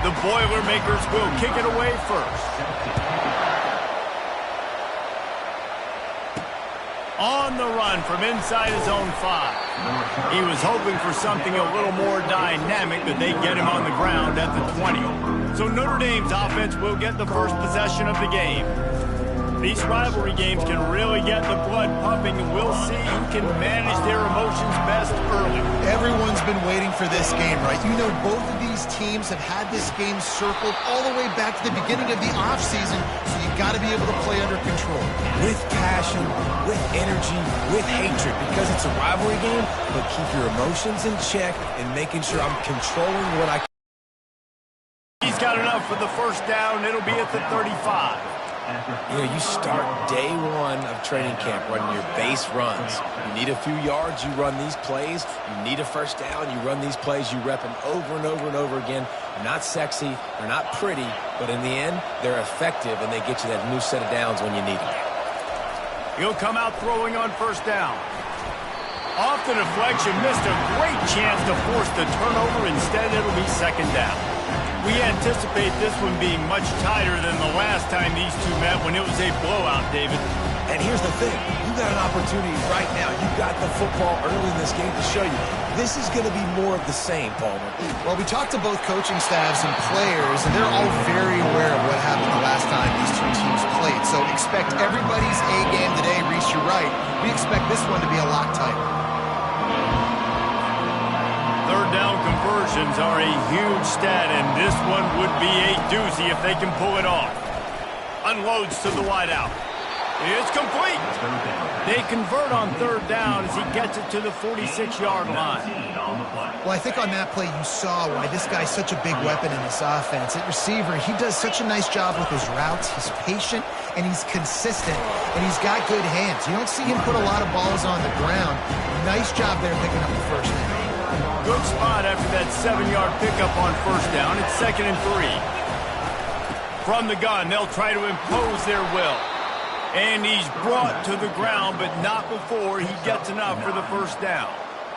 The Boilermakers will kick it away first. On the run from inside his own 5. He was hoping for something a little more dynamic, but they get him on the ground at the 20. So Notre Dame's offense will get the first possession of the game. These rivalry games can really get the blood pumping, and we'll see who can manage their emotions best early. Everyone's been waiting for this game, right? You know, both of these teams have had this game circled all the way back to the beginning of the offseason, so you've got to be able to play under control. With passion, with energy, with hatred, because it's a rivalry game, but keep your emotions in check and making sure I'm controlling what I can. He's got enough for the first down. It'll be at the 35. You know, you start day one of training camp running your base runs. You need a few yards, you run these plays. You need a first down, you run these plays. You rep them over and over and over again. They're not sexy, they're not pretty, but in the end, they're effective, and they get you that new set of downs when you need them. He'll come out throwing on first down. Off the deflection, missed a great chance to force the turnover. Instead, it'll be second down. We anticipate this one being much tighter than the last time these two met when it was a blowout, David. And here's the thing. You got an opportunity right now. You got the football early in this game to show you. This is going to be more of the same, Palmer. Well, we talked to both coaching staffs and players, and they're all very aware of what happened the last time these two teams played. So expect everybody's A-game today. Reese, you're right. We expect this one to be a lot tighter. Third down conversions are a huge stat, and this one would be a doozy if they can pull it off. Unloads to the wideout. It's complete. They convert on third down as he gets it to the 46-yard line. Well, I think on that play you saw why this guy's such a big weapon in this offense. At receiver, he does such a nice job with his routes. He's patient, and he's consistent, and he's got good hands. You don't see him put a lot of balls on the ground. Nice job there picking up the first down. Good spot after that 7-yard pickup on first down. It's 2nd and 3. From the gun, they'll try to impose their will. And he's brought to the ground, but not before he gets enough for the first down.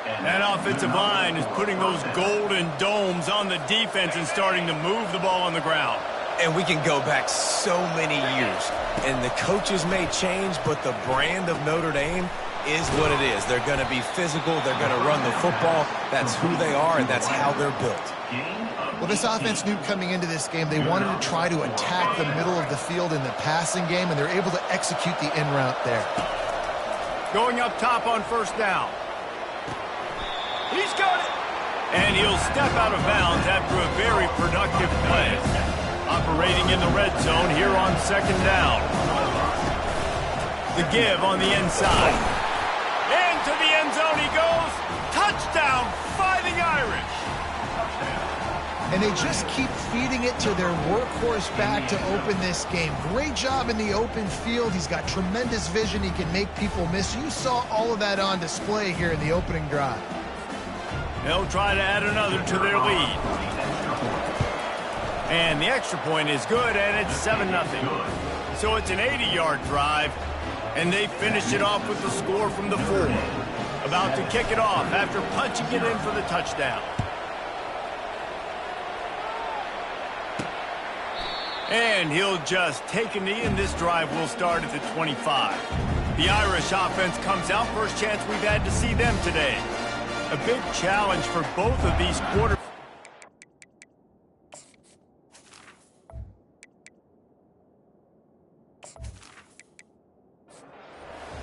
That offensive line is putting those golden domes on the defense and starting to move the ball on the ground. And we can go back so many years. And the coaches may change, but the brand of Notre Dame is what it is. They're going to be physical. They're going to run the football. That's who they are, and that's how they're built. Well, this offense knew coming into this game they wanted to try to attack the middle of the field in the passing game, and they're able to execute the in route there. Going up top on first down. He's got it. And he'll step out of bounds after a very productive play. Operating in the red zone here on second down. The give on the inside. Into the end zone he goes. Touchdown, Fighting Irish. And they just keep feeding it to their workhorse back to open this game. Great job in the open field. He's got tremendous vision. He can make people miss. You saw all of that on display here in the opening drive. They'll try to add another to their lead. And the extra point is good, and it's 7-0. So it's an 80-yard drive, and they finish it off with the score from the 4. About to kick it off after punching it in for the touchdown. And he'll just take a knee, and this drive will start at the 25. The Irish offense comes out. First chance we've had to see them today. A big challenge for both of these quarterbacks.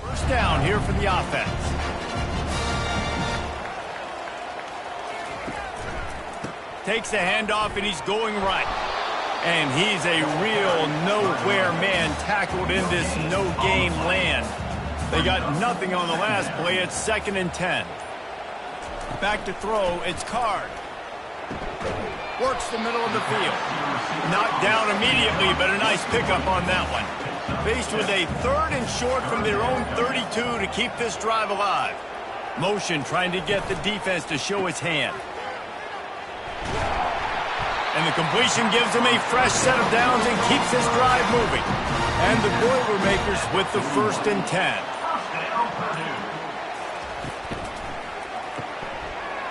First down here for the offense. Takes the handoff, and he's going right. And he's a real nowhere man tackled in this no-game land. They got nothing on the last play. It's 2nd and 10. Back to throw. It's Card. Works the middle of the field. Knocked down immediately, but a nice pickup on that one. Faced with a 3rd and short from their own 32 to keep this drive alive. Motion trying to get the defense to show its hand. And the completion gives him a fresh set of downs and keeps this drive moving. And the Boilermakers with the 1st and 10.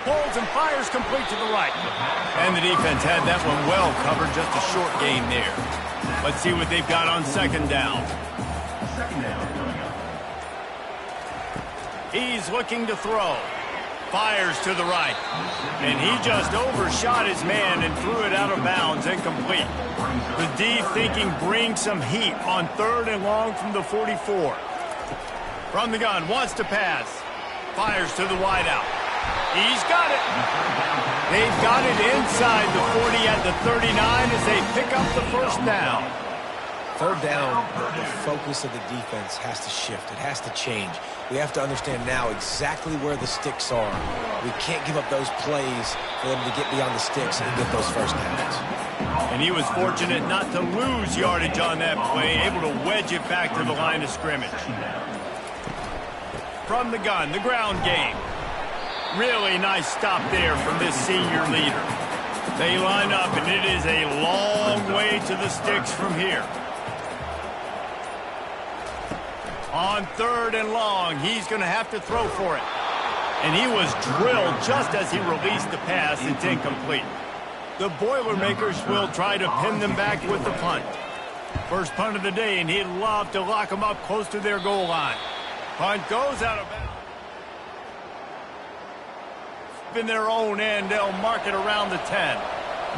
Hold throws and fires complete to the right. And the defense had that one well covered, just a short gain there. Let's see what they've got on second down. He's looking to throw. Fires to the right. And he just overshot his man and threw it out of bounds, incomplete. The D thinking bring some heat on 3rd and long from the 44. From the gun, wants to pass. Fires to the wideout. He's got it. They've got it inside the 40 at the 39 as they pick up the first down. 3rd down, the focus of the defense has to shift. It has to change. We have to understand now exactly where the sticks are. We can't give up those plays for them to get beyond the sticks and get those first downs. And he was fortunate not to lose yardage on that play, able to wedge it back to the line of scrimmage. From the gun, the ground game. Really nice stop there from this senior leader. They line up, and it is a long way to the sticks from here. On 3rd and long, he's going to have to throw for it. And he was drilled just as he released the pass. It's incomplete. The Boilermakers will try to pin them back with the punt. First punt of the day, and he'd love to lock them up close to their goal line. Punt goes out of bounds. In their own end, they'll mark it around the 10.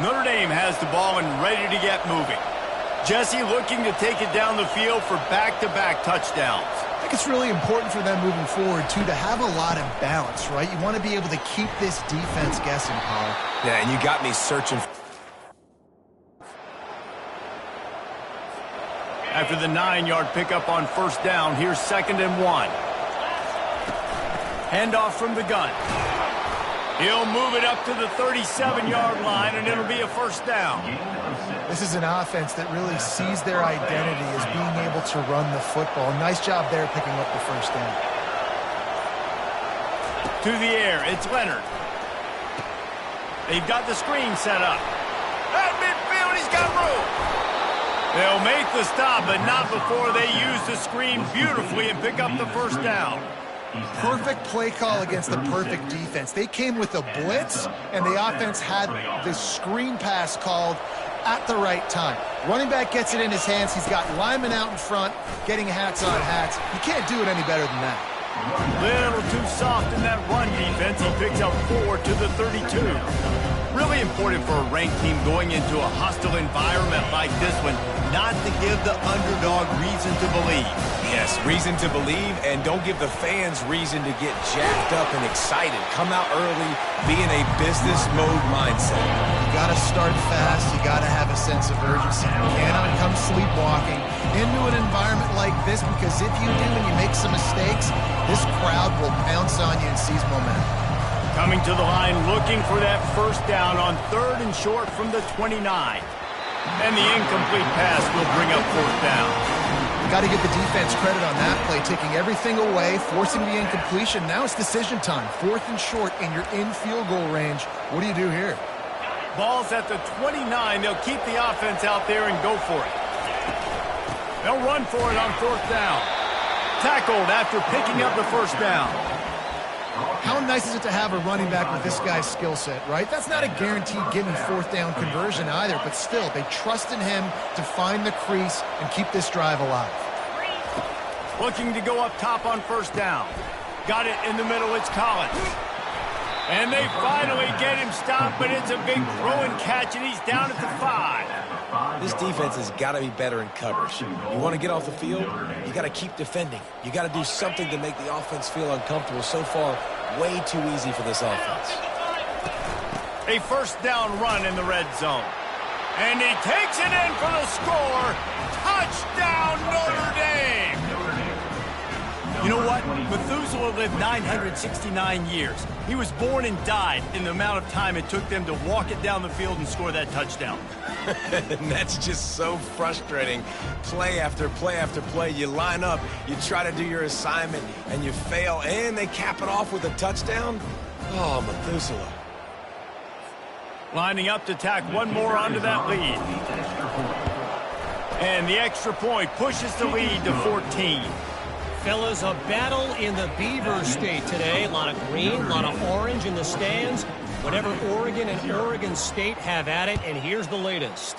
Notre Dame has the ball and ready to get moving. Jesse looking to take it down the field for back-to-back touchdowns. I think it's really important for them moving forward, too, to have a lot of balance, right? You want to be able to keep this defense guessing, Paul. Yeah, and you got me searching. After the 9-yard pickup on first down, here's 2nd and 1. Handoff from the gun. He'll move it up to the 37-yard line, and it'll be a first down. This is an offense that really sees their identity as being able to run the football. Nice job there picking up the first down. To the air, it's Leonard. They've got the screen set up. At midfield, he's got room. They'll make the stop, but not before they use the screen beautifully and pick up the first down. Perfect play call against the perfect defense. They came with a blitz, and the offense had the screen pass called at the right time. Running back gets it in his hands. He's got linemen out in front, getting hats on hats. You can't do it any better than that. Little too soft in that run defense. He picks up 4 to the 32. Really important for a ranked team going into a hostile environment like this one, not to give the underdog reason to believe. Yes, reason to believe, and don't give the fans reason to get jacked up and excited. Come out early, be in a business mode mindset. You got to start fast. You got to have a sense of urgency. You cannot come sleepwalking into an environment like this, because if you do and you make some mistakes, this crowd will pounce on you and seize momentum. Coming to the line, looking for that first down on 3rd and short from the 29. And the incomplete pass will bring up fourth down. Got to give the defense credit on that play, taking everything away, forcing the incompletion. Now it's decision time. 4th and short, and you're in field goal range. What do you do here? Ball's at the 29. They'll keep the offense out there and go for it. They'll run for it on 4th down. Tackled after picking up the first down. How nice is it to have a running back with this guy's skill set, right? That's not a guaranteed given 4th down conversion either, but still, they trust in him to find the crease and keep this drive alive. Looking to go up top on first down. Got it in the middle, it's Collins. And they finally get him stopped, but it's a big throw and catch, and he's down at the 5. This defense has got to be better in coverage. You want to get off the field, you got to keep defending. You got to do something to make the offense feel uncomfortable. So far, way too easy for this offense. A first down run in the red zone. And he takes it in for the score. Touchdown, Notre Dame! You know what? Methuselah lived 969 years. He was born and died in the amount of time it took them to walk it down the field and score that touchdown. And that's just so frustrating. Play after play after play. You line up, you try to do your assignment, and you fail, and they cap it off with a touchdown? Oh, Methuselah. Lining up to tack one more onto that lead. And the extra point pushes the lead to 14. Fellas, a battle in the Beaver State today. A lot of green, a lot of orange in the stands. Whenever Oregon and Oregon State have at it, and here's the latest.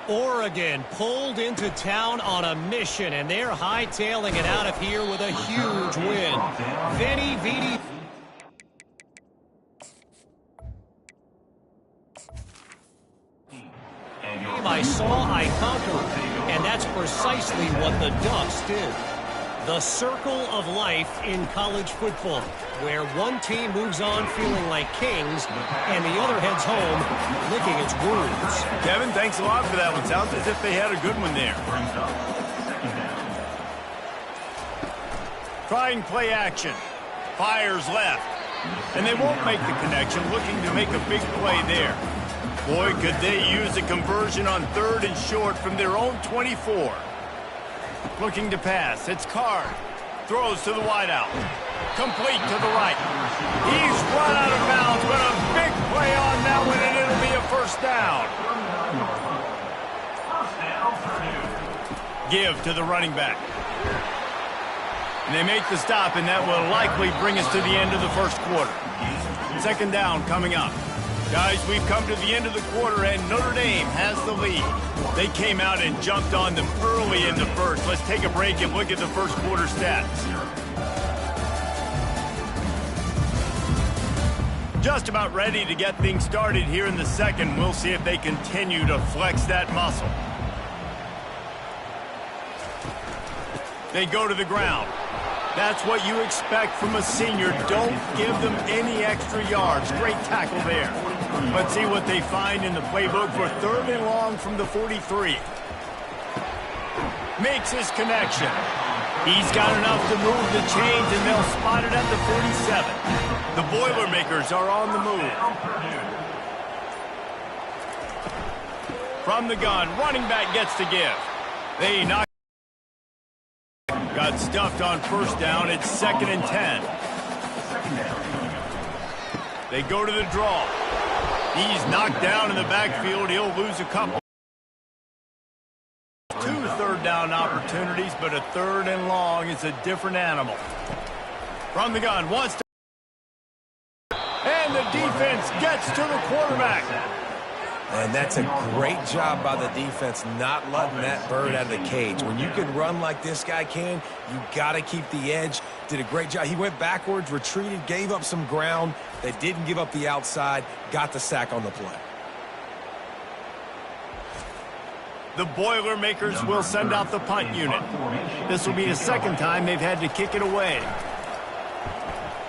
Oregon pulled into town on a mission, and they're hightailing it out of here with a huge win. Vinny Vidi. I saw, I conquered, and that's precisely what the Ducks did. The circle of life in college football, where one team moves on feeling like kings and the other heads home licking its wounds. Kevin, thanks a lot for that one. Sounds as if they had a good one there. Trying play action. Fires left. And they won't make the connection, looking to make a big play there. Boy, could they use a conversion on 3rd and short from their own 24. Looking to pass. It's Card. Throws to the wideout. Complete to the right. He's run out of bounds, but a big play on that one, and it'll be a first down. Give to the running back. And they make the stop, and that will likely bring us to the end of the first quarter. Second down coming up. Guys, we've come to the end of the quarter, and Notre Dame has the lead. They came out and jumped on them early in the first. Let's take a break and look at the first quarter stats. Just about ready to get things started here in the second. We'll see if they continue to flex that muscle. They go to the ground. That's what you expect from a senior. Don't give them any extra yards. Great tackle there. Let's see what they find in the playbook for 3rd and long from the 43. Makes his connection. He's got enough to move the chains, and they'll spot it at the 47. The Boilermakers are on the move. From the gun, running back gets to give. They knock. Got stuffed on first down. It's 2nd and 10. They go to the draw. He's knocked down in the backfield. He'll lose a couple. 2 3rd down opportunities, but a 3rd and long is a different animal. From the gun, wants to. And the defense gets to the quarterback. And that's a great job by the defense not letting that bird out of the cage. When you can run like this guy can, you got to keep the edge. Did a great job. He went backwards, retreated, gave up some ground. They didn't give up the outside, got the sack on the play. The Boilermakers will send out the punt unit. This will be the second time they've had to kick it away.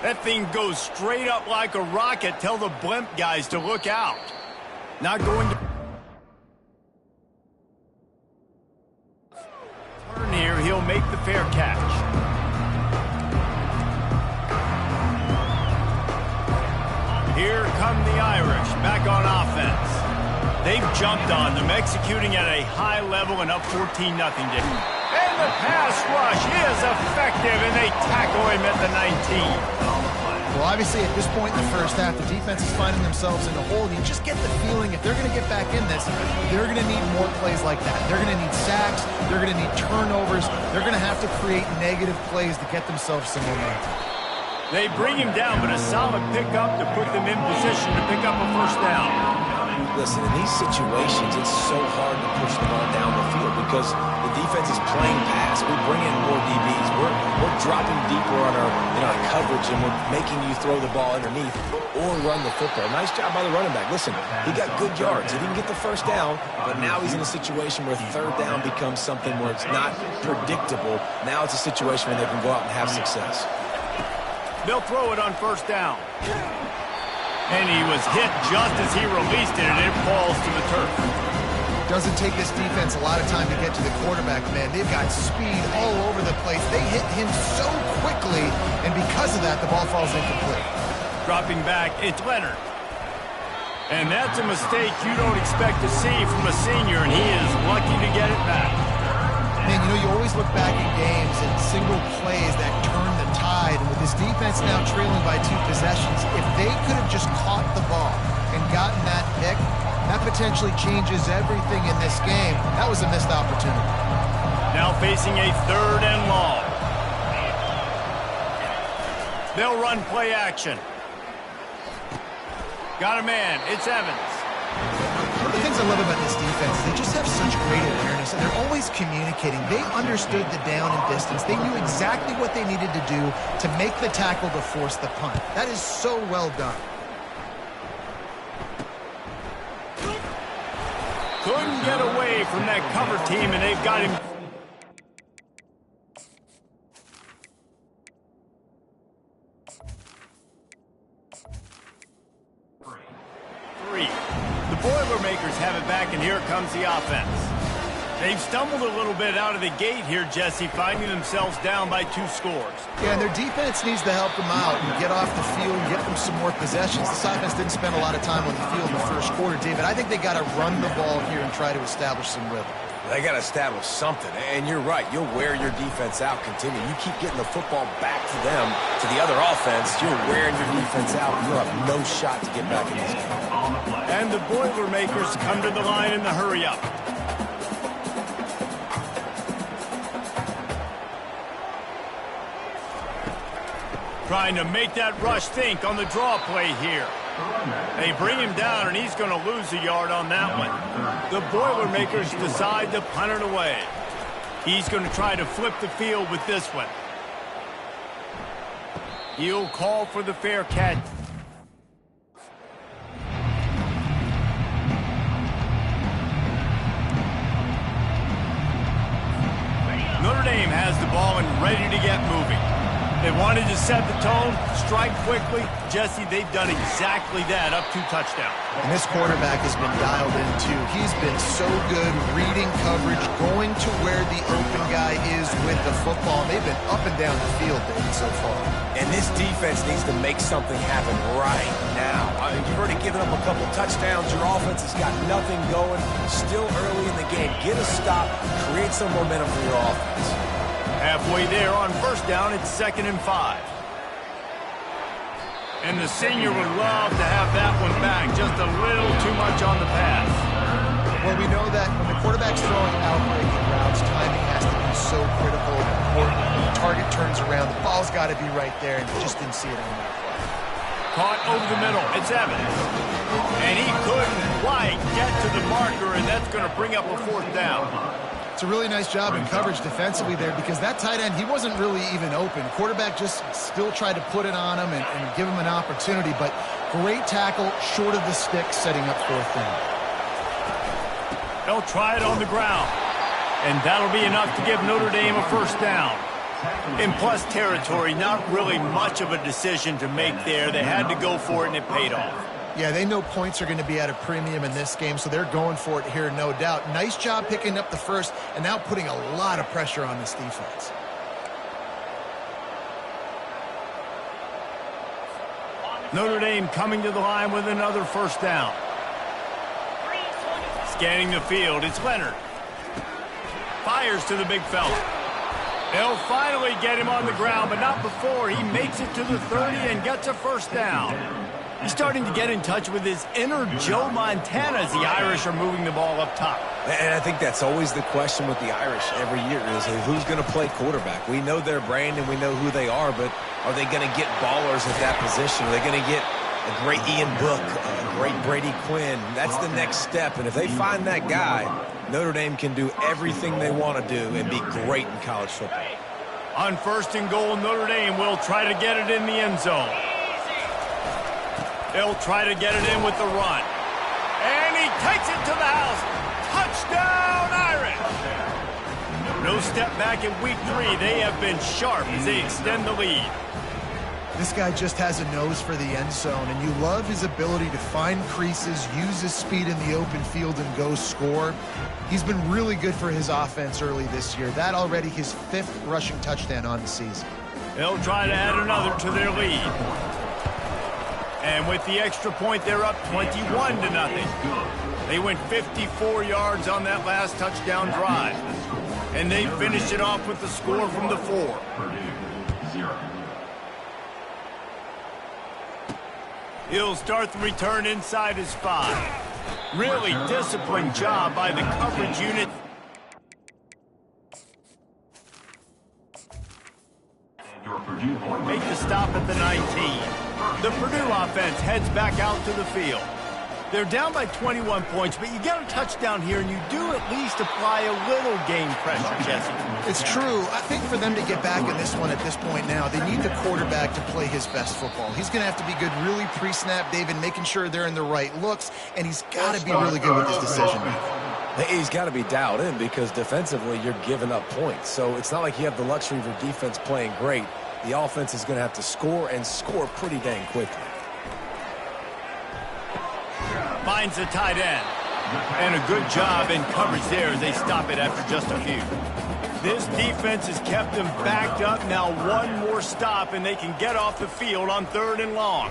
That thing goes straight up like a rocket. Tell the blimp guys to look out. Not going to turn here. He'll make the fair catch. Here come the Irish back on offense. They've jumped on them, executing at a high level and up 14-0. And the pass rush is effective, and they tackle him at the 19. Well, obviously, at this point in the first half, the defense is finding themselves in a hole. And you just get the feeling if they're going to get back in this, they're going to need more plays like that. They're going to need sacks. They're going to need turnovers. They're going to have to create negative plays to get themselves some momentum. They bring him down, but a solid pickup to put them in position to pick up a first down. Listen, in these situations, it's so hard to push the ball down the field because the defense is playing pass. We bring in more DBs. We're dropping deeper on our coverage, and we're making you throw the ball underneath or run the football. Nice job by the running back. Listen, he got good yards. He didn't get the first down, but now he's in a situation where 3rd down becomes something where it's not predictable. Now it's a situation where they can go out and have success. They'll throw it on first down. And he was hit just as he released it, and it falls to the turf. Doesn't take this defense a lot of time to get to the quarterback, man. They've got speed all over the place. They hit him so quickly, and because of that, the ball falls incomplete. Dropping back, it's Leonard. And that's a mistake you don't expect to see from a senior, and he is lucky to get it back. Man, you know, you always look back in games and single plays that turn the tide. And with this defense now trailing by 2 possessions, if they could have just caught the ball and gotten that pick, that potentially changes everything in this game. That was a missed opportunity. Now facing a 3rd and long. They'll run play action. Got a man. It's Evans. One of the things I love about this defense, they just have such great awareness, and they're always communicating. They understood the down and distance. They knew exactly what they needed to do to make the tackle to force the punt. That is so well done. Couldn't get away from that cover team, and they've got him. The Boilermakers have it back, and here comes the offense. They've stumbled a little bit out of the gate here, Jesse, finding themselves down by 2 scores. Yeah, and their defense needs to help them out and get off the field, get them some more possessions. This offense didn't spend a lot of time on the field in the first quarter, David. I think they got to run the ball here and try to establish some rhythm. They got to establish something, and you're right. You'll wear your defense out, continue. You keep getting the football back to them, to the other offense, you're wearing your defense out. You have no shot to get back in this game. And the Boilermakers come to the line in the hurry-up. Trying to make that rush think on the draw play here. They bring him down, and he's going to lose a yard on that one. The Boilermakers decide to punt it away. He's going to try to flip the field with this one. He'll call for the fair catch. Notre Dame has the ball and ready to get moving. They wanted to set the tone, strike quickly. Jesse, they've done exactly that, up 2 touchdowns. And this quarterback has been dialed in, too. He's been so good reading coverage, going to where the open guy is with the football. They've been up and down the field, David, so far. And this defense needs to make something happen right now. I mean, you've already given up a couple touchdowns. Your offense has got nothing going. Still early in the game. Get a stop. Create some momentum for your offense. Halfway there on first down, it's 2nd and 5. And the senior would love to have that one back. Just a little too much on the pass. Well, we know that when the quarterback's throwing out-breaking routes, timing has to be so critical and important. When the target turns around, the ball's got to be right there, and you just didn't see it on that play. Caught over the middle. It's Evans. And he couldn't quite get to the marker, and that's going to bring up a 4th down. It's a really nice job in coverage defensively there because that tight end, he wasn't really even open. Quarterback just still tried to put it on him and give him an opportunity, but great tackle, short of the stick, setting up 4th down. They'll try it on the ground, and that'll be enough to give Notre Dame a 1st down. In plus territory, not really much of a decision to make there. They had to go for it, and it paid off. Yeah, they know points are going to be at a premium in this game, so they're going for it here, no doubt. Nice job picking up the 1st and now putting a lot of pressure on this defense. Notre Dame coming to the line with another 1st down. Scanning the field, it's Leonard. Fires to the big fella. They'll finally get him on the ground, but not before he makes it to the 30 and gets a 1st down. He's starting to get in touch with his inner Joe Montana as the Irish are moving the ball up top. And I think that's always the question with the Irish every year is who's going to play quarterback. We know their brand and we know who they are, but are they going to get ballers at that position? Are they going to get a great Ian Book, a great Brady Quinn? That's the next step, and if they find that guy, Notre Dame can do everything they want to do and be great in college football. On 1st and goal, Notre Dame will try to get it in the end zone. They'll try to get it in with the run. And he takes it to the house. Touchdown, Irish! No step back in week 3. They have been sharp as they extend the lead. This guy just has a nose for the end zone, and you love his ability to find creases, use his speed in the open field, and go score. He's been really good for his offense early this year. That already his 5th rushing touchdown on the season. They'll try to add another to their lead. And with the extra point, they're up 21-0. They went 54 yards on that last touchdown drive. And they finished it off with the score from the 4. He'll start the return inside his 5. Really disciplined job by the coverage unit. Make the stop at the 19. The Purdue offense heads back out to the field. They're down by 21 points, but you get a touchdown here, and you do at least apply a little game pressure, Jesse. It's true. I think for them to get back in this one at this point now, they need the quarterback to play his best football. He's going to have to be good really pre-snap, David, making sure they're in the right looks, and he's got to be really good with his decision-making. He's got to be dialed in because defensively you're giving up points. So it's not like you have the luxury of your defense playing great. The offense is going to have to score and score pretty dang quickly. Finds the tight end. And a good job in coverage there as they stop it after just a few. This defense has kept them backed up. Now one more stop and they can get off the field on 3rd and long.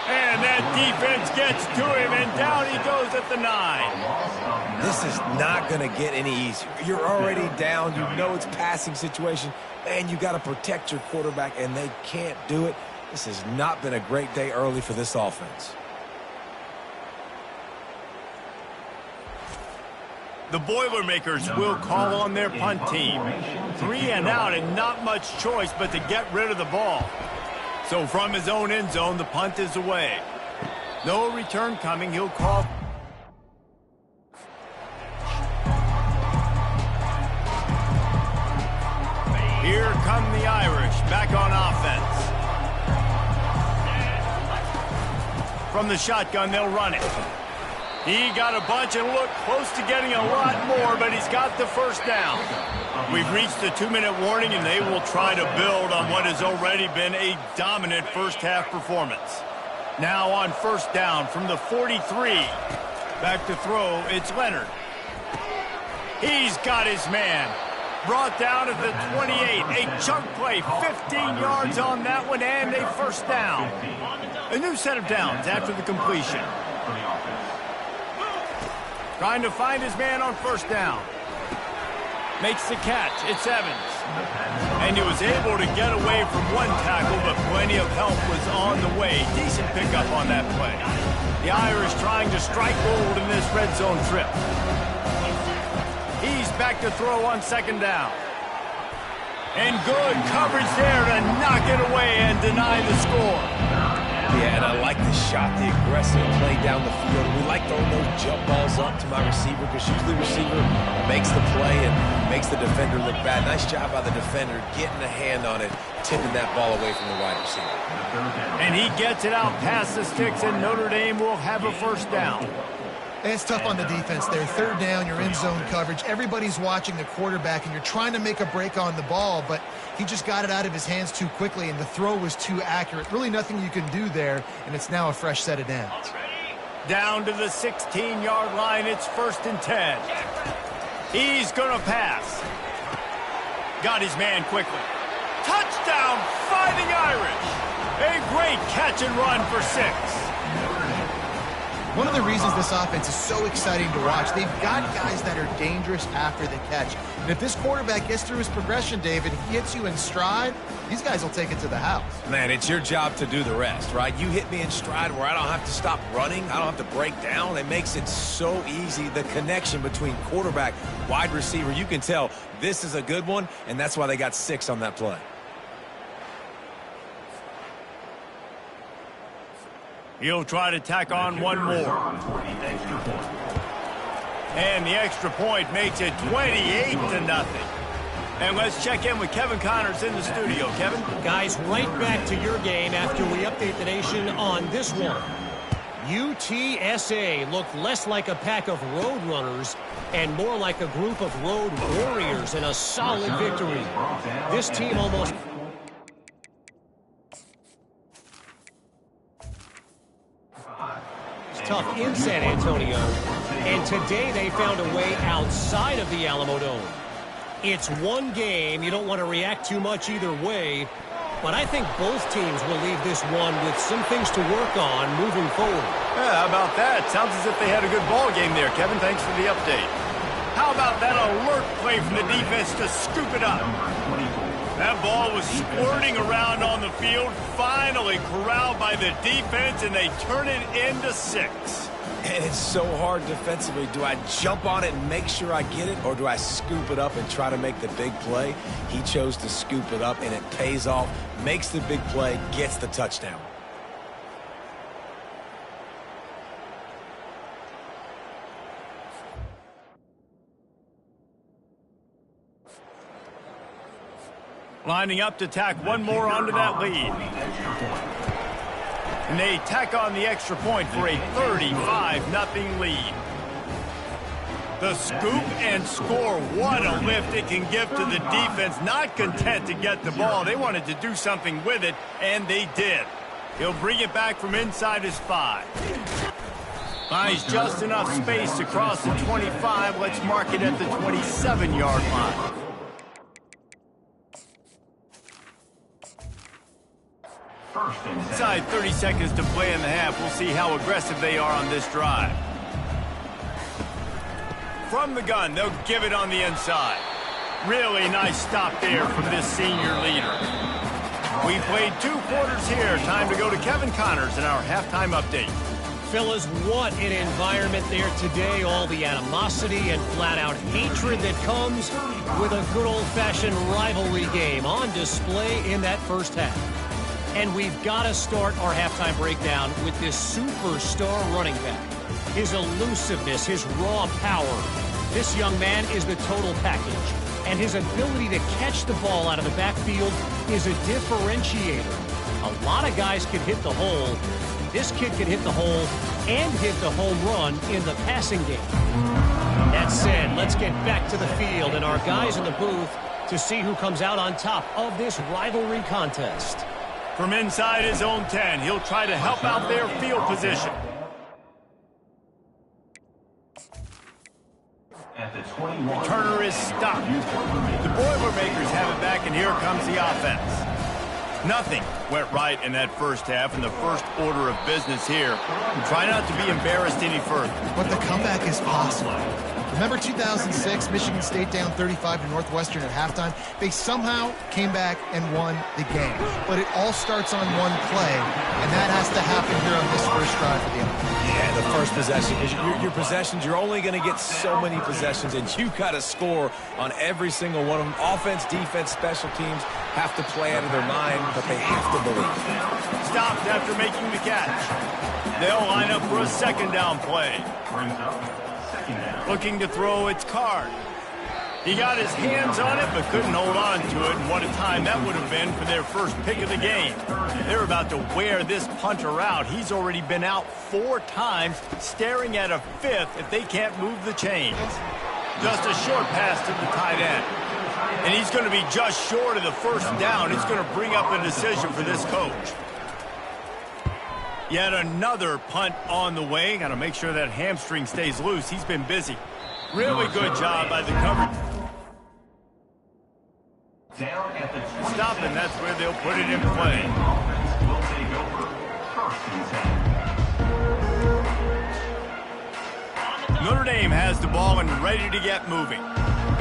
And that defense gets to him, and down he goes at the 9. This is not going to get any easier. You're already down. You know it's passing situation, and you got to protect your quarterback, and they can't do it. This has not been a great day early for this offense. The Boilermakers will call on their punt team. 3 and out, and not much choice but to get rid of the ball. So from his own end zone, the punt is away. No return coming. He'll call. Here come the Irish back on offense. From the shotgun, they'll run it. He got a bunch and looked close to getting a lot more, but he's got the first down. We've reached the 2-minute warning, and they will try to build on what has already been a dominant first-half performance. Now on first down from the 43. Back to throw, it's Leonard. He's got his man. Brought down at the 28. A chunk play, 15 yards on that one, and a first down. A new set of downs after the completion. Trying to find his man on first down. Makes the catch. It's Evans. And he was able to get away from one tackle, but plenty of help was on the way. Decent pickup on that play. The Irish trying to strike gold in this red zone trip. He's back to throw on 2nd down. And good coverage there to knock it away and deny the score. Yeah, and I like the shot, the aggressive play down the field. We like throwing those jump balls up to my receiver because usually the receiver makes the play and makes the defender look bad. Nice job by the defender getting a hand on it, tipping that ball away from the wide receiver. And he gets it out past the sticks, and Notre Dame will have a first down. And it's tough on the defense there. 3rd down, you're in zone coverage. Everybody's watching the quarterback, and you're trying to make a break on the ball, but he just got it out of his hands too quickly, and the throw was too accurate. Really nothing you can do there, and it's now a fresh set of downs. Down to the 16-yard line, it's 1st and 10. He's going to pass. Got his man quickly. Touchdown, Fighting Irish. A great catch and run for 6. One of the reasons this offense is so exciting to watch, they've got guys that are dangerous after the catch. And if this quarterback gets through his progression, David, he hits you in stride, these guys will take it to the house. Man, it's your job to do the rest, right? You hit me in stride where I don't have to stop running. I don't have to break down. It makes it so easy. The connection between quarterback, wide receiver, you can tell this is a good one, and that's why they got 6 on that play. He'll try to tack on one more. And the extra point makes it 28-0. And let's check in with Kevin Connors in the studio. Kevin? Guys, right back to your game after we update the nation on this one. UTSA looked less like a pack of road runners and more like a group of road warriors in a solid victory. This team almost... tough in San Antonio, and today they found a way outside of the Alamo Dome. It's one game. You don't want to react too much either way, but I think both teams will leave this one with some things to work on moving forward. Yeah, how about that? Sounds as if they had a good ball game there, Kevin. Thanks for the update. How about that alert play from the defense to scoop it up? That ball was squirting around on the field, finally corralled by the defense, and they turn it into 6. And it's so hard defensively. Do I jump on it and make sure I get it, or do I scoop it up and try to make the big play? He chose to scoop it up, and it pays off, makes the big play, gets the touchdown. Lining up to tack one more onto that lead. And they tack on the extra point for a 35-0 lead. The scoop and score. What a lift it can give to the defense. Not content to get the ball. They wanted to do something with it, and they did. He'll bring it back from inside his 5. Finds just enough space to cross the 25. Let's mark it at the 27-yard line. Inside 30 seconds to play in the half. We'll see how aggressive they are on this drive. From the gun, they'll give it on the inside. Really nice stop there from this senior leader. We played 2 quarters here. Time to go to Kevin Connors in our halftime update. Fellas, what an environment there today. All the animosity and flat-out hatred that comes with a good old-fashioned rivalry game on display in that first half. And we've got to start our halftime breakdown with this superstar running back. His elusiveness, his raw power. This young man is the total package. And his ability to catch the ball out of the backfield is a differentiator. A lot of guys can hit the hole. This kid can hit the hole and hit the home run in the passing game. That said, let's get back to the field and our guys in the booth to see who comes out on top of this rivalry contest. From inside his own 10, he'll try to help out their field position. Turner is stopped. The Boilermakers have it back, and here comes the offense. Nothing went right in that first half, and the first order of business here. Try not to be embarrassed any further. But the comeback is possible. Remember 2006, Michigan State down 35 to Northwestern at halftime? They somehow came back and won the game. But it all starts on one play, and that has to happen here on this first drive for the offense. Yeah, the first possession. Because your possessions, you're only going to get so many possessions, and you got to score on every single one of them. Offense, defense, special teams have to play out of their mind, but they have to believe. Stopped after making the catch. They'll line up for a second down play. Looking to throw its card. He got his hands on it, but couldn't hold on to it. And what a time that would have been for their first pick of the game. They're about to wear this punter out. He's already been out 4 times, staring at a 5th if they can't move the chains. Just a short pass to the tight end. And he's going to be just short of the first down. It's going to bring up a decision for this coach. Yet another punt on the way. Got to make sure that hamstring stays loose. He's been busy. Really good job by the coverage. Stop, and that's where they'll put it in play. Notre Dame has the ball and ready to get moving.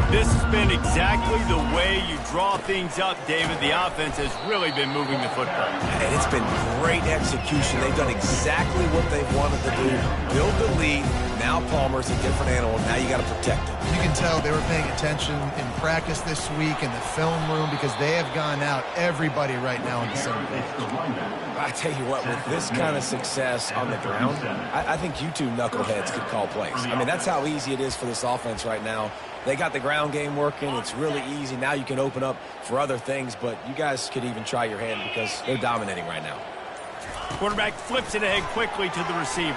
This has been exactly the way you draw things up, David. The offense has really been moving the football. And it's been great execution. They've done exactly what they've wanted to do. Build the lead. Now Palmer's a different animal. Now you got to protect it. You can tell they were paying attention in practice this week in the film room because they have gone out everybody right now in the center page. I tell you what, with this kind of success on the ground, I think you two knuckleheads could call plays. I mean, that's how easy it is for this offense right now. They got the ground game working. It's really easy. Now you can open up for other things, but you guys could even try your hand because they're dominating right now. Quarterback flips it ahead quickly to the receiver.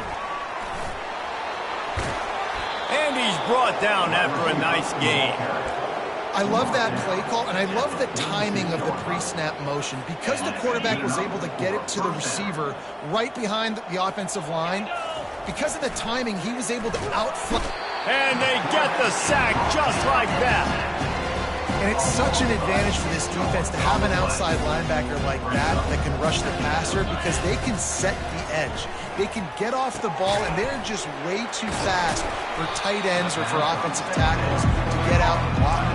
And he's brought down after a nice gain. I love that play call, and I love the timing of the pre-snap motion. Because the quarterback was able to get it to the receiver right behind the offensive line, because of the timing, he was able to outfly. And they get the sack just like that. And it's such an advantage for this defense to have an outside linebacker like that that can rush the passer because they can set the edge. They can get off the ball, and they're just way too fast for tight ends or for offensive tackles to get out and block.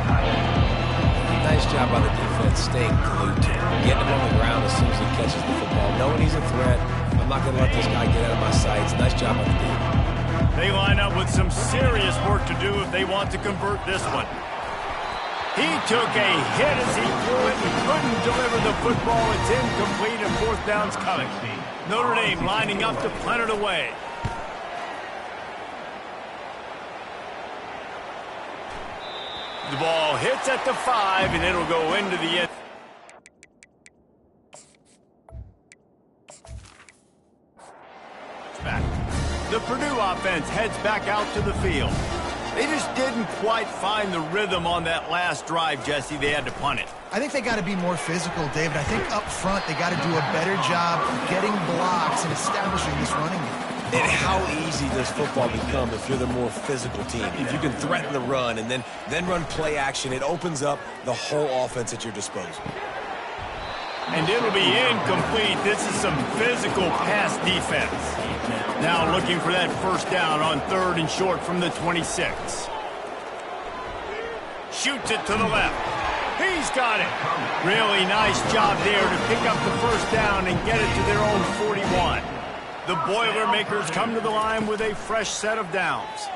Nice job by the defense staying glued to him, getting him on the ground as soon as he catches the football, knowing he's a threat. I'm not going to let this guy get out of my sights. Nice job by the defense. They line up with some serious work to do if they want to convert this one. He took a hit as he threw it and couldn't deliver the football. It's incomplete and fourth down's coming. Notre Dame lining up to punt it away. The ball hits at the 5, and it'll go into the end. Back. The Purdue offense heads back out to the field. They just didn't quite find the rhythm on that last drive, Jesse. They had to punt it. I think they got to be more physical, David. I think up front they got to do a better job of getting blocks and establishing this running game. And how easy does football become if you're the more physical team? If you can threaten the run and then run play action, it opens up the whole offense at your disposal. And it'll be incomplete. This is some physical pass defense. Now looking for that first down on 3rd and short from the 26. Shoots it to the left. He's got it. Really nice job there to pick up the first down and get it to their own 41. The Boilermakers come to the line with a fresh set of downs.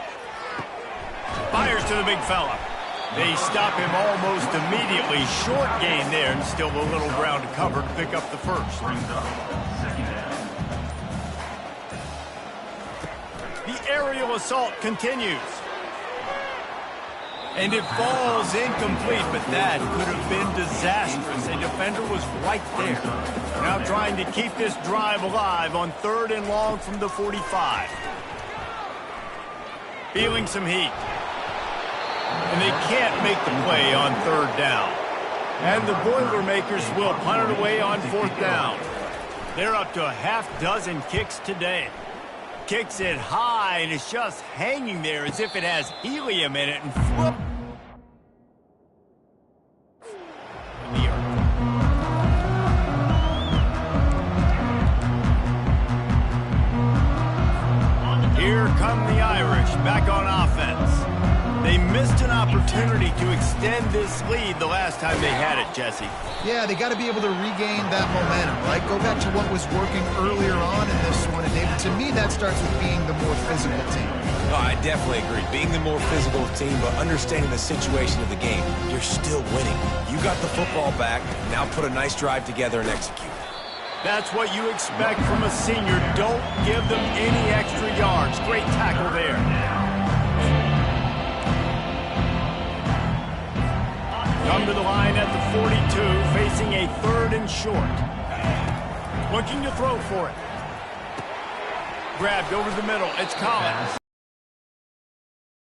Fires to the big fella. They stop him almost immediately. Short gain there, and still a little ground to cover to pick up the first. The aerial assault continues. And it falls incomplete, but that could have been disastrous. A defender was right there. Now trying to keep this drive alive on 3rd and long from the 45. Feeling some heat. And they can't make the play on 3rd down. And the Boilermakers will punt it away on 4th down. They're up to a half-dozen kicks today. Kicks it high, and it's just hanging there as if it has helium in it, and whoop. Here come the Irish back on offense. They missed an opportunity to extend this lead the last time they had it, Jesse. Yeah, they got to be able to regain that momentum, right? Go back to what was working earlier on in this one. And David, to me, that starts with being the more physical team. No, I definitely agree. Being the more physical team, but understanding the situation of the game. You're still winning. You got the football back. Now put a nice drive together and execute. That's what you expect from a senior. Don't give them any extra yards. Great tackle there. Come to the line at the 42, facing a 3rd and short. Looking to throw for it. Grabbed over the middle. It's Collins.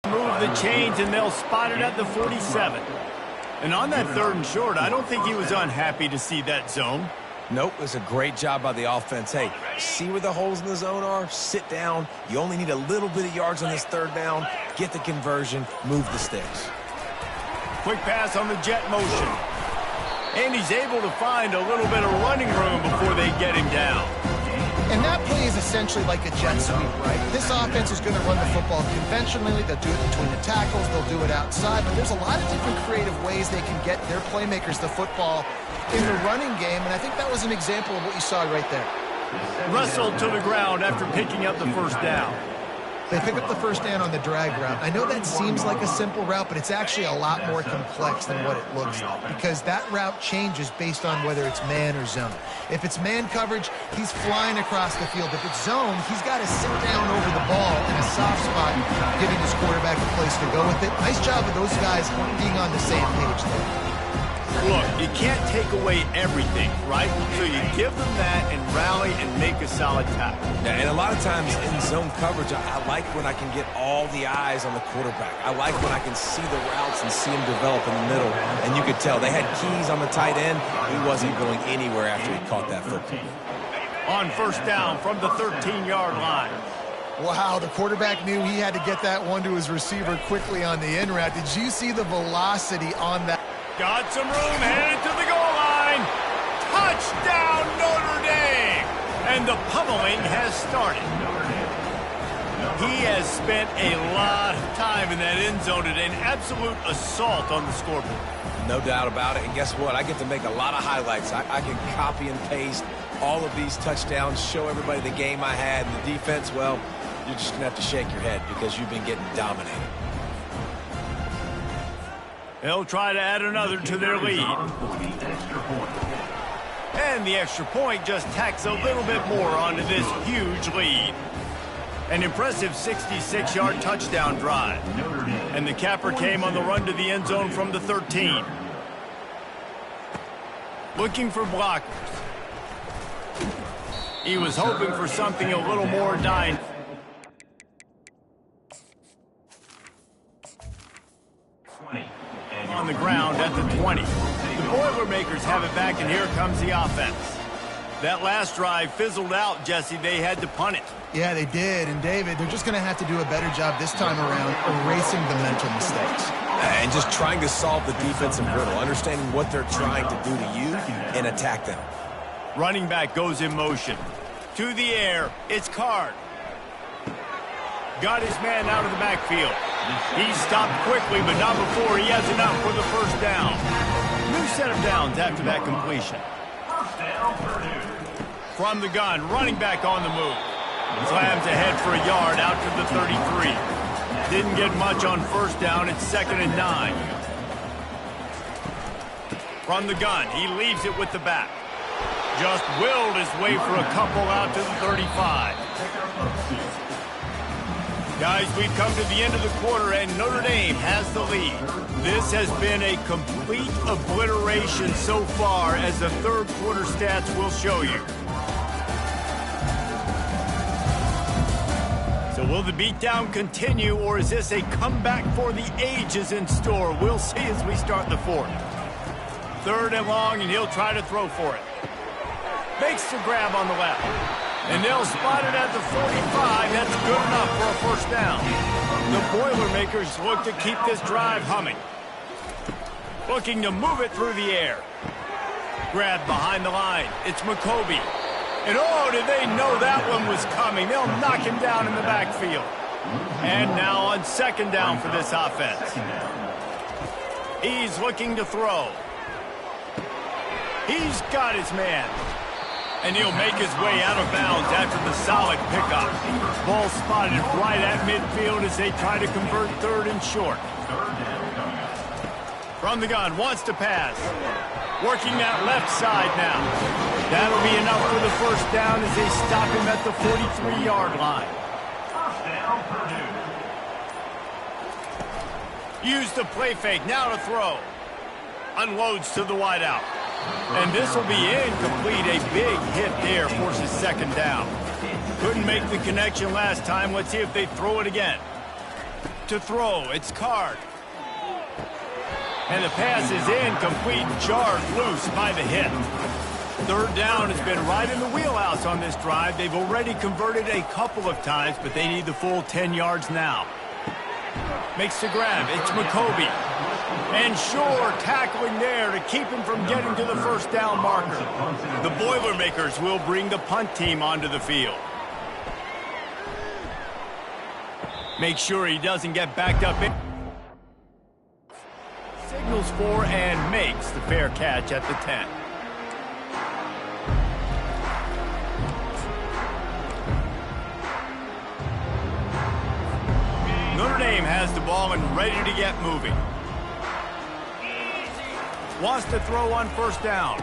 Move the chains, and they'll spot it at the 47. And on that 3rd and short, I don't think he was unhappy to see that zone. Nope, it was a great job by the offense. Hey, see where the holes in the zone are? Sit down. You only need a little bit of yards on this 3rd down. Get the conversion. Move the sticks. Quick pass on the jet motion. And he's able to find a little bit of running room before they get him down. And that play is essentially like a jet sweep, right? This offense is going to run the football conventionally. They'll do it between the tackles. They'll do it outside. But there's a lot of different creative ways they can get their playmakers the football in the running game. And I think that was an example of what you saw right there. Wrestled to the ground after picking up the first down. They pick up the first down on the drag route. I know that seems like a simple route, but it's actually a lot more complex than what it looks like, because that route changes based on whether it's man or zone. If it's man coverage, he's flying across the field. If it's zone, he's got to sit down over the ball in a soft spot, giving his quarterback a place to go with it. Nice job of those guys being on the same page there. Look, you can't take away everything, right? So you give them that and rally and make a solid tackle. Yeah, and a lot of times in zone coverage, I like when I can get all the eyes on the quarterback. I like when I can see the routes and see him develop in the middle. And you could tell they had keys on the tight end. He wasn't going anywhere after he caught that football. On first down from the 13-yard line. Wow, the quarterback knew he had to get that one to his receiver quickly on the in route. Did you see the velocity on that? Got some room, headed to the goal line. Touchdown, Notre Dame! And the pummeling has started. He has spent a lot of time in that end zone today, an absolute assault on the scoreboard. No doubt about it. And guess what? I get to make a lot of highlights. I can copy and paste all of these touchdowns, show everybody the game I had. And the defense, well, you're just going to have to shake your head because you've been getting dominated. They'll try to add another to their lead. And the extra point just tacks a little bit more onto this huge lead. An impressive 66-yard touchdown drive. And the capper came on the run to the end zone from the 13. Looking for blockers. He was hoping for something a little more dynamic. On the ground at the 20. The Boilermakers have it back, and here comes the offense. That last drive fizzled out, Jesse. They had to punt it. Yeah, they did. And, David, they're just going to have to do a better job this time around erasing the mental mistakes. And just trying to solve the defensive riddle, understanding what they're trying to do to you and attack them. Running back goes in motion. To the air, it's Card. Got his man out of the backfield. He stopped quickly, but not before he has enough for the first down. New set of downs after that completion. From the gun, running back on the move. Slams ahead for a yard out to the 33. Didn't get much on first down. It's 2nd and 9. From the gun, he leaves it with the back. Just willed his way for a couple out to the 35. Guys, we've come to the end of the quarter, and Notre Dame has the lead. This has been a complete obliteration so far, as the third quarter stats will show you. So will the beatdown continue, or is this a comeback for the ages in store? We'll see as we start the fourth. 3rd and long, and he'll try to throw for it. Makes the grab on the left. And they'll spot it at the 45. That's good enough for a first down. The Boilermakers look to keep this drive humming. Looking to move it through the air. Grab behind the line. It's McCoby. And oh, did they know that one was coming. They'll knock him down in the backfield. And now on 2nd down for this offense. He's looking to throw. He's got his man. And he'll make his way out of bounds after the solid pickup. Ball spotted right at midfield as they try to convert 3rd and short. From the gun, wants to pass. Working that left side now. That'll be enough for the first down as they stop him at the 43-yard line. Use the play fake, now to throw. Unloads to the wideout. And this will be incomplete. A big hit there forces 2nd down. Couldn't make the connection last time. Let's see if they throw it again. To throw, it's Card. And the pass is incomplete, jarred loose by the hit. 3rd down has been right in the wheelhouse on this drive. They've already converted a couple of times, but they need the full 10 yards now. Makes the grab, it's McCoby. And Shore tackling there to keep him from getting to the first down marker. The Boilermakers will bring the punt team onto the field. Make sure he doesn't get backed up in. Signals for and makes the fair catch at the 10. Notre Dame has the ball and ready to get moving. Wants to throw on first down.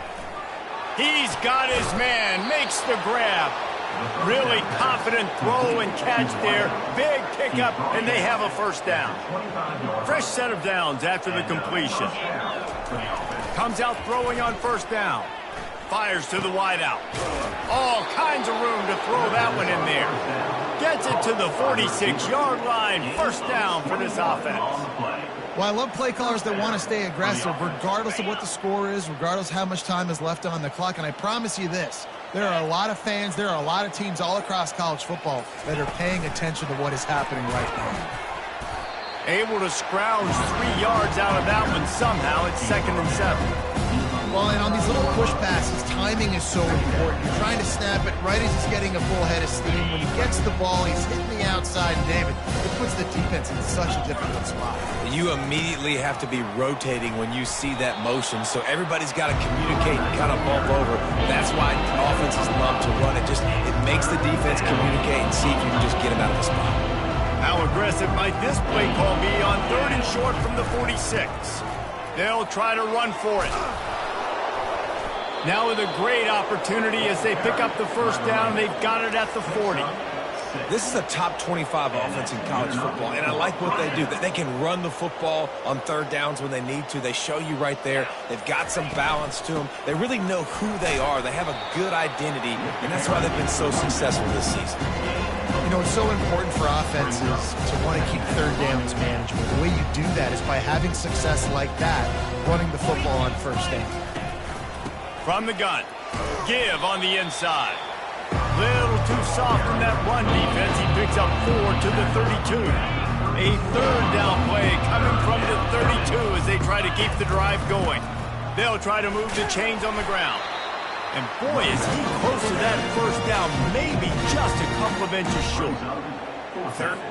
He's got his man, makes the grab. Really confident throw and catch there. Big pickup, and they have a first down. Fresh set of downs after the completion. Comes out throwing on first down. Fires to the wideout. All kinds of room to throw that one in there. Gets it to the 46-yard line. First down for this offense. Well, I love play callers that want to stay aggressive regardless of what the score is, regardless of how much time is left on the clock. And I promise you this, there are a lot of fans, there are a lot of teams all across college football that are paying attention to what is happening right now. Able to scrounge 3 yards out of that one somehow. It's 2nd and 7. Well, and on these little push passes, timing is so important. You're trying to snap it right as he's getting a full head of steam. When he gets the ball, he's hitting the outside, and David, it puts the defense in such a difficult spot. You immediately have to be rotating when you see that motion, so everybody's got to communicate and kind of bump over. That's why offenses love to run it. It makes the defense communicate and see if you can just get him out of the spot. How aggressive might this play call be on 3rd and short from the 46? They'll try to run for it. Now with a great opportunity as they pick up the first down. They've got it at the 40. This is a top 25 offense in college football, and I like what they do. They can run the football on 3rd downs when they need to. They show you right there. They've got some balance to them. They really know who they are. They have a good identity, and that's why they've been so successful this season. You know, it's so important for offenses to want to keep 3rd downs manageable. The way you do that is by having success like that, running the football on 1st down. From the gun, give on the inside. Little too soft in that run defense. He picks up 4 to the 32. A 3rd down play coming from the 32 as they try to keep the drive going. They'll try to move the chains on the ground. And boy, is he close to that 1st down, maybe just a couple of inches short.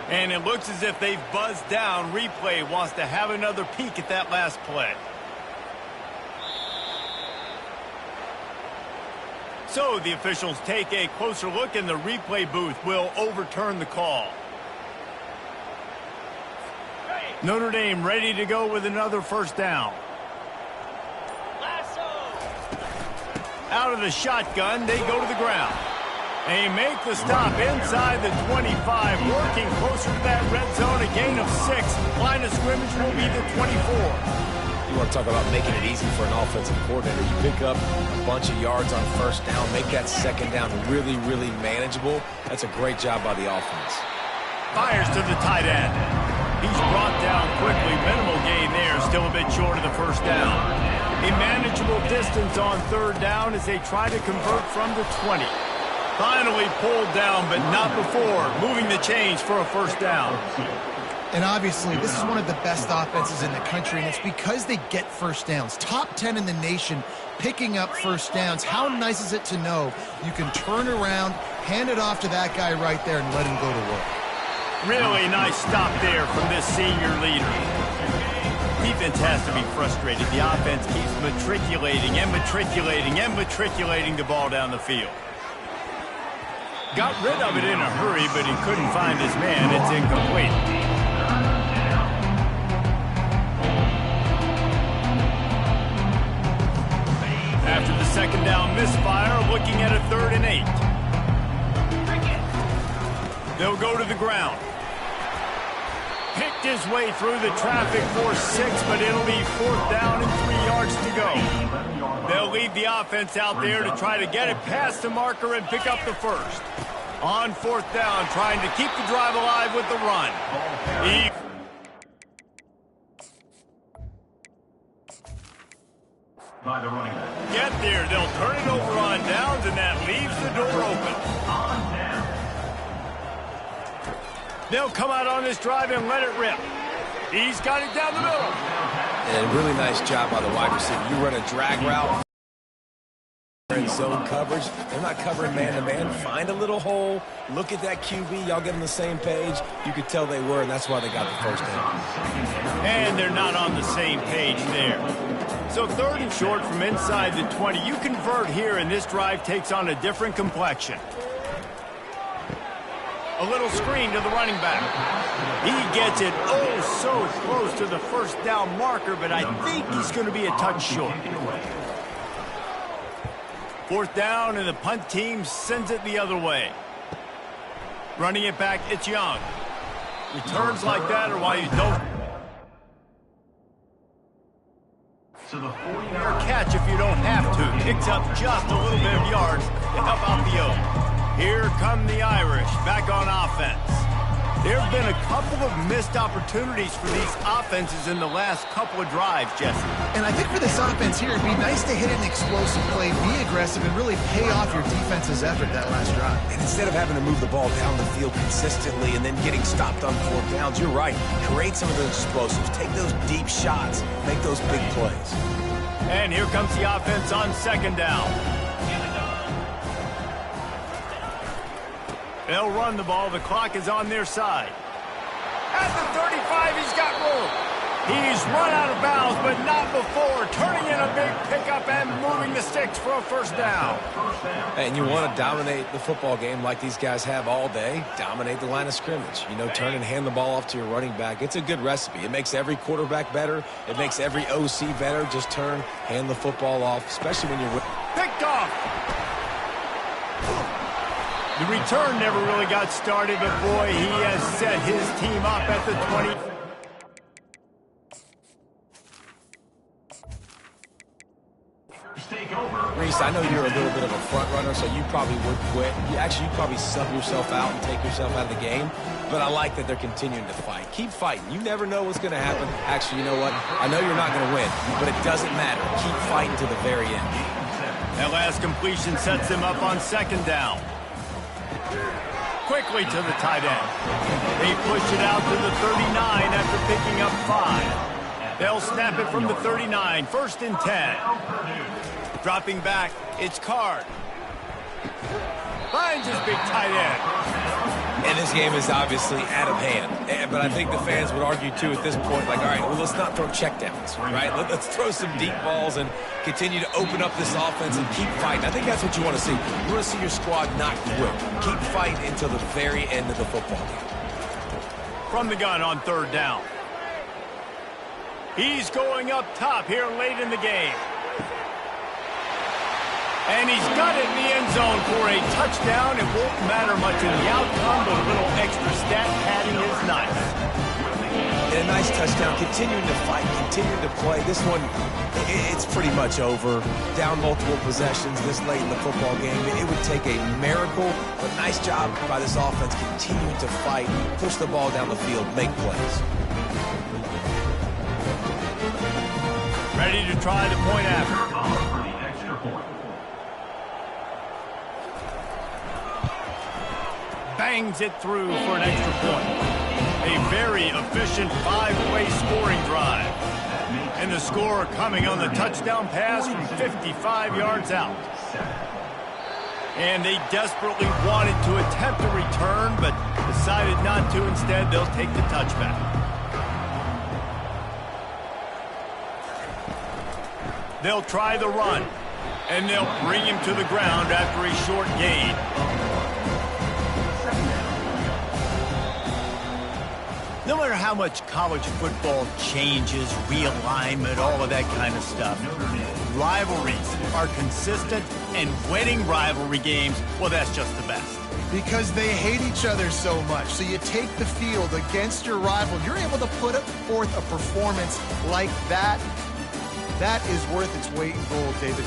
And it looks as if they've buzzed down. Replay wants to have another peek at that last play. So the officials take a closer look, and the replay booth will overturn the call. Notre Dame ready to go with another 1st down. Out of the shotgun, they go to the ground. They make the stop inside the 25, working closer to that red zone, a gain of 6. Line of scrimmage will be the 24. You want to talk about making it easy for an offensive coordinator. You pick up a bunch of yards on 1st down, make that 2nd down really, really manageable. That's a great job by the offense. Fires to the tight end. He's brought down quickly. Minimal gain there, still a bit short of the 1st down. A manageable distance on 3rd down as they try to convert from the 20. Finally pulled down, but not before moving the chains for a 1st down. And obviously, this is one of the best offenses in the country, and it's because they get 1st downs. Top 10 in the nation picking up 1st downs. How nice is it to know you can turn around, hand it off to that guy right there, and let him go to work. Really nice stop there from this senior leader. Defense has to be frustrated. The offense keeps matriculating and matriculating and matriculating the ball down the field. Got rid of it in a hurry, but he couldn't find his man. It's incomplete. After the 2nd down misfire, looking at a 3rd and 8. They'll go to the ground. Picked his way through the traffic for 6, but it'll be 4th down and 3 yards to go. They'll lead the offense out there to try to get it past the marker and pick up the 1st. On 4th down, trying to keep the drive alive with the run. By the running back. Get there. They'll turn it over on downs, and that leaves the door open. They'll come out on this drive and let it rip. He's got it down the middle. And a really nice job by the wide receiver. You run a drag route in zone coverage. They're not covering man-to-man. Find a little hole. Look at that QB. Y'all get on the same page. You could tell they were, and that's why they got the 1st down. And they're not on the same page there. So 3rd and short from inside the 20. You convert here, and this drive takes on a different complexion. A little screen to the running back. He gets it oh so close to the 1st down marker, but I think he's going to be a touch short. 4th down, and the punt team sends it the other way. Running it back, it's Young. Returns like that are why you don't catch if you don't have to. Picks up just a little bit of yards to help out the Oak. Here come the Irish back on offense. There have been a couple of missed opportunities for these offenses in the last couple of drives, Jesse. And I think for this offense here, it'd be nice to hit an explosive play, be aggressive, and really pay off your defense's effort that last drive. And instead of having to move the ball down the field consistently and then getting stopped on 4th downs, you're right. Create some of those explosives. Take those deep shots. Make those big plays. And here comes the offense on second down. They'll run the ball. The clock is on their side. At the 35, he's got room. He's run out of bounds, but not before. Turning in a big pickup and moving the sticks for a first down. And you want to dominate the football game like these guys have all day. Dominate the line of scrimmage. You know, turn and hand the ball off to your running back. It's a good recipe. It makes every quarterback better. It makes every OC better. Just turn, hand the football off, especially when you're... Picked off. The return never really got started, but boy, he has set his team up at the 20. Reese, I know you're a little bit of a front runner, so you probably would quit. You probably sub yourself out and take yourself out of the game. But I like that they're continuing to fight. Keep fighting. You never know what's going to happen. Actually, you know what? I know you're not going to win, but it doesn't matter. Keep fighting to the very end. That last completion sets them up on second down. Quickly to the tight end. They push it out to the 39 after picking up 5. They'll snap it from the 39. First and 10. Dropping back, it's Card. Finds his big tight end. And this game is obviously out of hand. But I think the fans would argue, too, at this point, like, all right, well, let's not throw checkdowns, right? Let's throw some deep balls and continue to open up this offense and keep fighting. I think that's what you want to see. You want to see your squad not quit. Keep fighting until the very end of the football game. From the gun on third down. He's going up top here late in the game. And he's got it in the end zone for a touchdown. It won't matter much in the outcome, but a little extra stat padding is nice. And a nice touchdown. Continuing to fight, continuing to play. This one, it's pretty much over. Down multiple possessions this late in the football game. It would take a miracle, but nice job by this offense continuing to fight, push the ball down the field, make plays. Ready to try the point after. Bangs it through for an extra point. A very efficient 5-way scoring drive. And the score coming on the touchdown pass from 55 yards out. And they desperately wanted to attempt a return, but decided not to. Instead, they'll take the touchback. They'll try the run, and they'll bring him to the ground after a short gain. No matter how much college football changes, realignment, all of that kind of stuff, rivalries are consistent, and winning rivalry games, well, that's just the best. Because they hate each other so much. So you take the field against your rival. You're able to put forth a performance like that. That is worth its weight in gold, David.